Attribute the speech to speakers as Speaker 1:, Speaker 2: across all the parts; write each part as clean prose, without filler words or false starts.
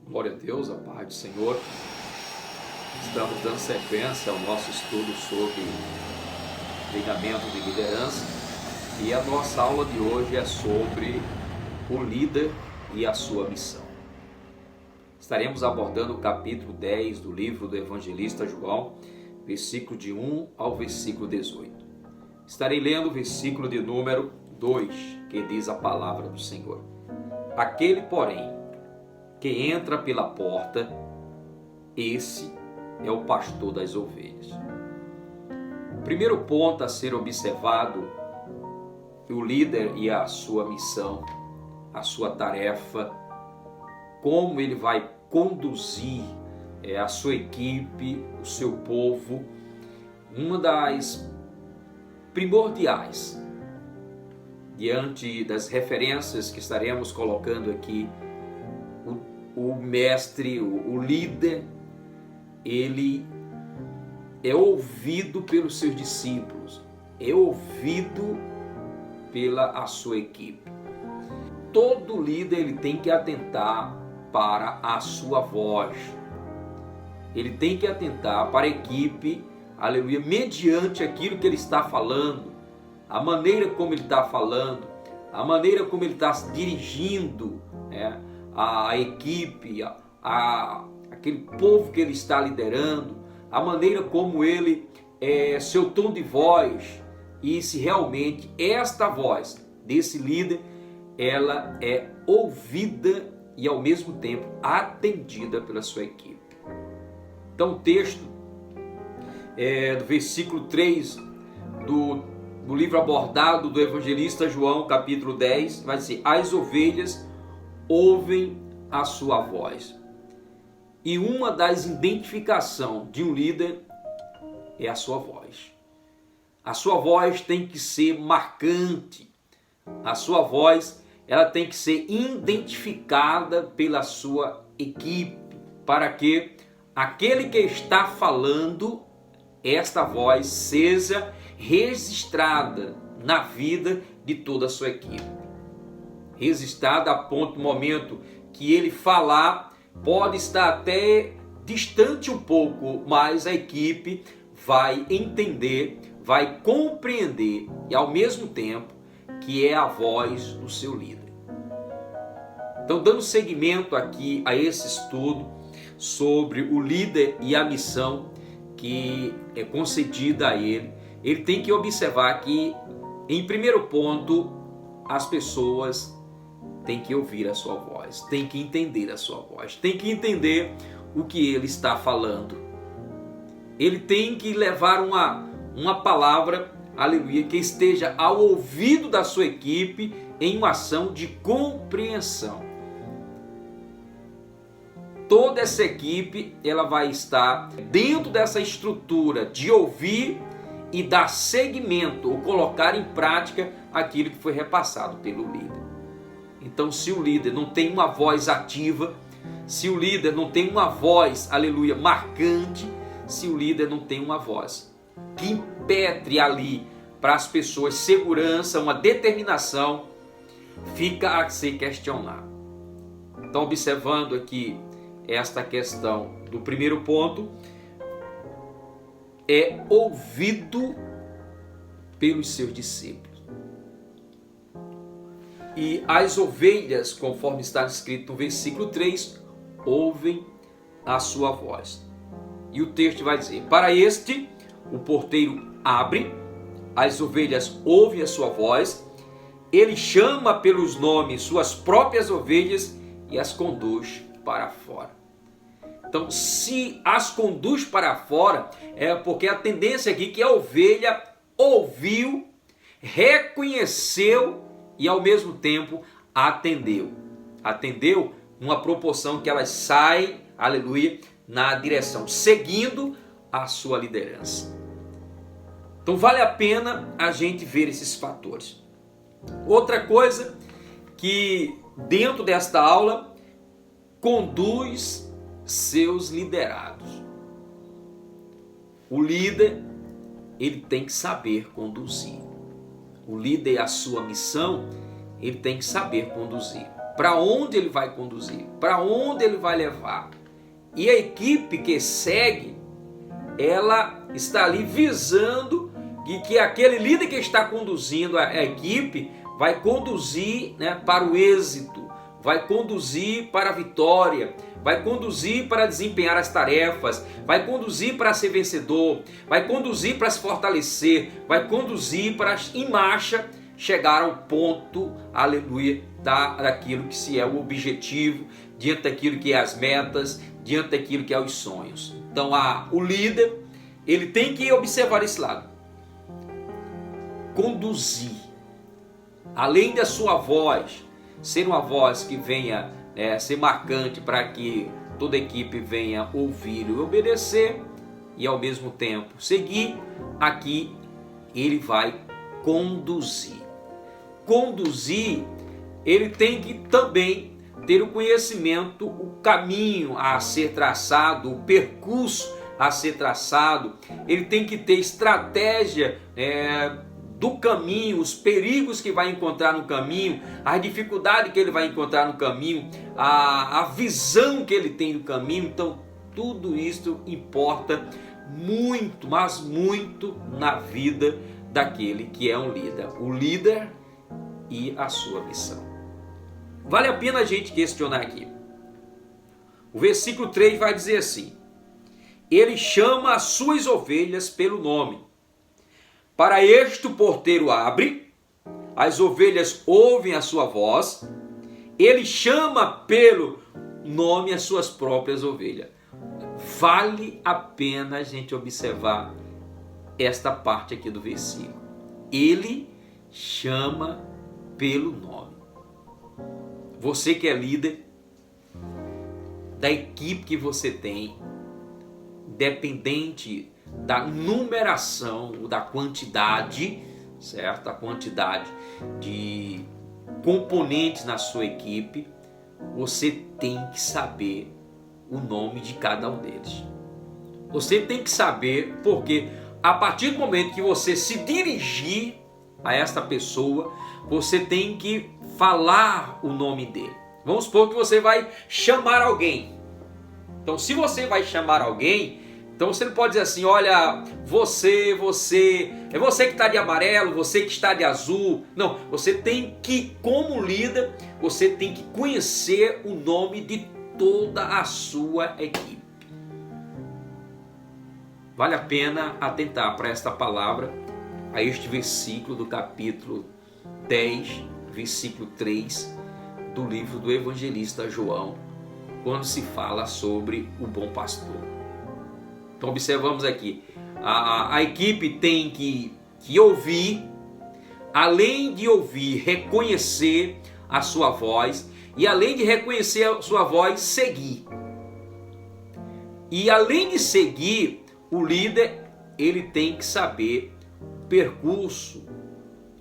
Speaker 1: Glória a Deus, a paz do Senhor. Estamos dando sequência ao nosso estudo sobre treinamento de liderança e a nossa aula de hoje é sobre o líder e a sua missão. Estaremos abordando o capítulo 10 do livro do evangelista João, versículo de 1 ao versículo 18. Estarei lendo o versículo de número 2, que diz a palavra do Senhor. Aquele, porém, que entra pela porta, esse é o pastor das ovelhas. O primeiro ponto a ser observado é o líder e a sua missão, a sua tarefa, como ele vai conduzir a sua equipe, o seu povo. Uma das primordiais, diante das referências que estaremos colocando aqui, o mestre, o líder, ele é ouvido pelos seus discípulos, é ouvido pela a sua equipe. Todo líder ele tem que atentar para a sua voz. Ele tem que atentar para a equipe, aleluia, mediante aquilo que ele está falando, a maneira como ele está falando, a maneira como ele está dirigindo, a equipe, aquele povo que ele está liderando, a maneira como ele, seu tom de voz, e se realmente esta voz desse líder, ela é ouvida e ao mesmo tempo atendida pela sua equipe. Então o texto do versículo 3 do livro abordado do evangelista João, capítulo 10, vai dizer: as ovelhas ouvem a sua voz. E uma das identificações de um líder é a sua voz. A sua voz tem que ser marcante. A sua voz, ela tem que ser identificada pela sua equipe, para que aquele que está falando, esta voz seja registrada na vida de toda a sua equipe. Registrada a ponto do momento que ele falar, pode estar até distante um pouco, mas a equipe vai entender, vai compreender e ao mesmo tempo que é a voz do seu líder. Então, dando seguimento aqui a esse estudo sobre o líder e a missão que é concedida a ele, ele tem que observar que, em primeiro ponto, as pessoas têm que ouvir a sua voz, têm que entender a sua voz, têm que entender o que ele está falando. Ele tem que levar uma palavra, aleluia, que esteja ao ouvido da sua equipe em uma ação de compreensão. Toda essa equipe, ela vai estar dentro dessa estrutura de ouvir e dar seguimento ou colocar em prática aquilo que foi repassado pelo líder. Então, se o líder não tem uma voz ativa, se o líder não tem uma voz, aleluia, marcante, se o líder não tem uma voz que impetre ali para as pessoas segurança, uma determinação, fica a ser questionado. Então, observando aqui esta questão do primeiro ponto, é ouvido pelos seus discípulos. E as ovelhas, conforme está escrito no versículo 3, ouvem a sua voz. E o texto vai dizer: para este, o porteiro abre, as ovelhas ouvem a sua voz, ele chama pelos nomes suas próprias ovelhas e as conduz para fora. Então, se as conduz para fora, é porque a tendência aqui é que a ovelha ouviu, reconheceu e ao mesmo tempo atendeu. Atendeu numa proporção que elas saem, aleluia, na direção, seguindo a sua liderança. Então vale a pena a gente ver esses fatores. Outra coisa que dentro desta aula conduz seus liderados. O líder, ele tem que saber conduzir. O líder e a sua missão, ele tem que saber conduzir. para onde ele vai conduzir, para onde ele vai levar. E a equipe que segue, ela está ali visando que aquele líder que está conduzindo a equipe vai conduzir, né, para o êxito, vai conduzir para a vitória, vai conduzir para desempenhar as tarefas, vai conduzir para ser vencedor, vai conduzir para se fortalecer, vai conduzir para, em marcha, chegar ao ponto, aleluia, daquilo que se é o objetivo, diante daquilo que é as metas, diante daquilo que é os sonhos. Então o líder, ele tem que observar esse lado. Conduzir. Além da sua voz ser uma voz que venha ser marcante para que toda a equipe venha ouvir e obedecer, e ao mesmo tempo seguir, aqui ele vai conduzir. Conduzir, ele tem que também ter o conhecimento, o caminho a ser traçado, o percurso a ser traçado. Ele tem que ter estratégia do caminho, os perigos que vai encontrar no caminho, a dificuldade que ele vai encontrar no caminho, a visão que ele tem no caminho. Então tudo isso importa muito, mas muito na vida daquele que é um líder. O líder e a sua missão. Vale a pena a gente questionar aqui. O versículo 3 vai dizer assim: ele chama as suas ovelhas pelo nome. Para este o porteiro abre, as ovelhas ouvem a sua voz, ele chama pelo nome as suas próprias ovelhas. Vale a pena a gente observar esta parte aqui do versículo. Ele chama pelo nome. Você que é líder da equipe que você tem, dependente da numeração, da quantidade, certo? A quantidade de componentes na sua equipe, você tem que saber o nome de cada um deles. Você tem que saber, porque a partir do momento que você se dirigir a esta pessoa, você tem que falar o nome dele. Vamos supor que você vai chamar alguém. Então, se você vai chamar alguém, então você não pode dizer assim: olha, você, é você que está de amarelo, você que está de azul. Não, você tem que, como líder, você tem que conhecer o nome de toda a sua equipe. Vale a pena atentar para esta palavra, a este versículo do capítulo 10, versículo 3 do livro do evangelista João, quando se fala sobre o bom pastor. Então observamos aqui, a equipe tem que ouvir, além de ouvir, reconhecer a sua voz, e além de reconhecer a sua voz, seguir. E além de seguir, o líder, ele tem que saber percurso,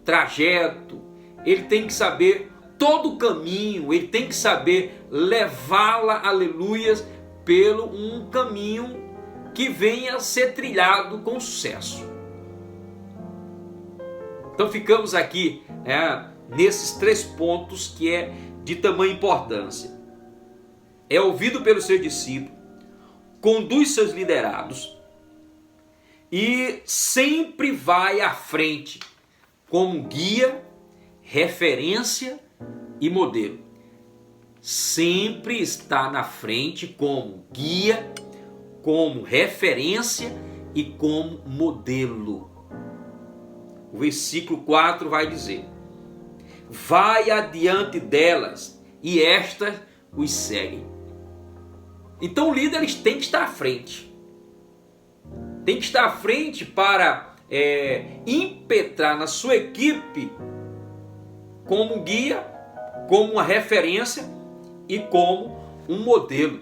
Speaker 1: trajeto, ele tem que saber todo o caminho, ele tem que saber levá-la, aleluias, pelo um caminho que venha a ser trilhado com sucesso. Então ficamos aqui nesses 3 pontos que é de tamanha importância. É ouvido pelos seus discípulos, conduz seus liderados e sempre vai à frente como guia, referência e modelo. Sempre está na frente como guia, como referência e como modelo. O versículo 4 vai dizer: vai adiante delas e estas os seguem. Então o líder, eles têm que estar à frente. Tem que estar à frente para impetrar na sua equipe como guia, como uma referência e como um modelo,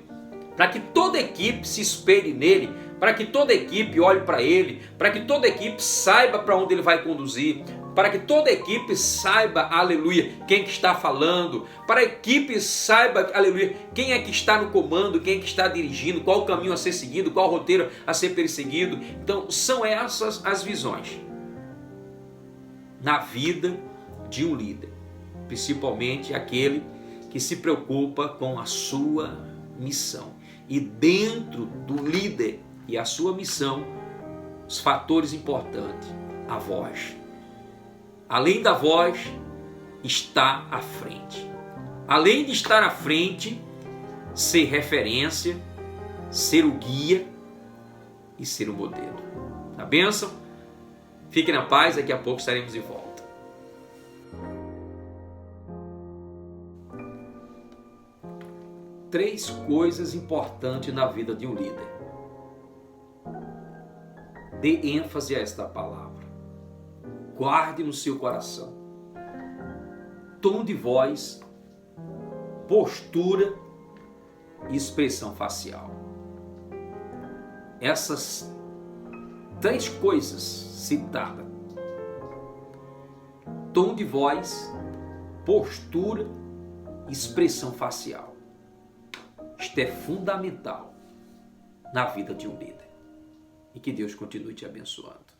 Speaker 1: para que toda a equipe se espelhe nele, para que toda a equipe olhe para ele, para que toda a equipe saiba para onde ele vai conduzir, para que toda a equipe saiba, aleluia, quem que está falando, para a equipe saiba, aleluia, quem é que está no comando, quem é que está dirigindo, qual o caminho a ser seguido, qual o roteiro a ser perseguido. Então são essas as visões na vida de um líder, principalmente aquele que se preocupa com a sua missão. E dentro do líder e a sua missão, os fatores importantes, a voz. Além da voz, está à frente. Além de estar à frente, ser referência, ser o guia e ser o modelo. A bênção? Fique na paz, daqui a pouco estaremos de volta. Três coisas importantes na vida de um líder. Dê ênfase a esta palavra. Guarde no seu coração. Tom de voz, postura e expressão facial. Essas três coisas citadas. Tom de voz, postura e expressão facial. Isto é fundamental na vida de um líder. E que Deus continue te abençoando.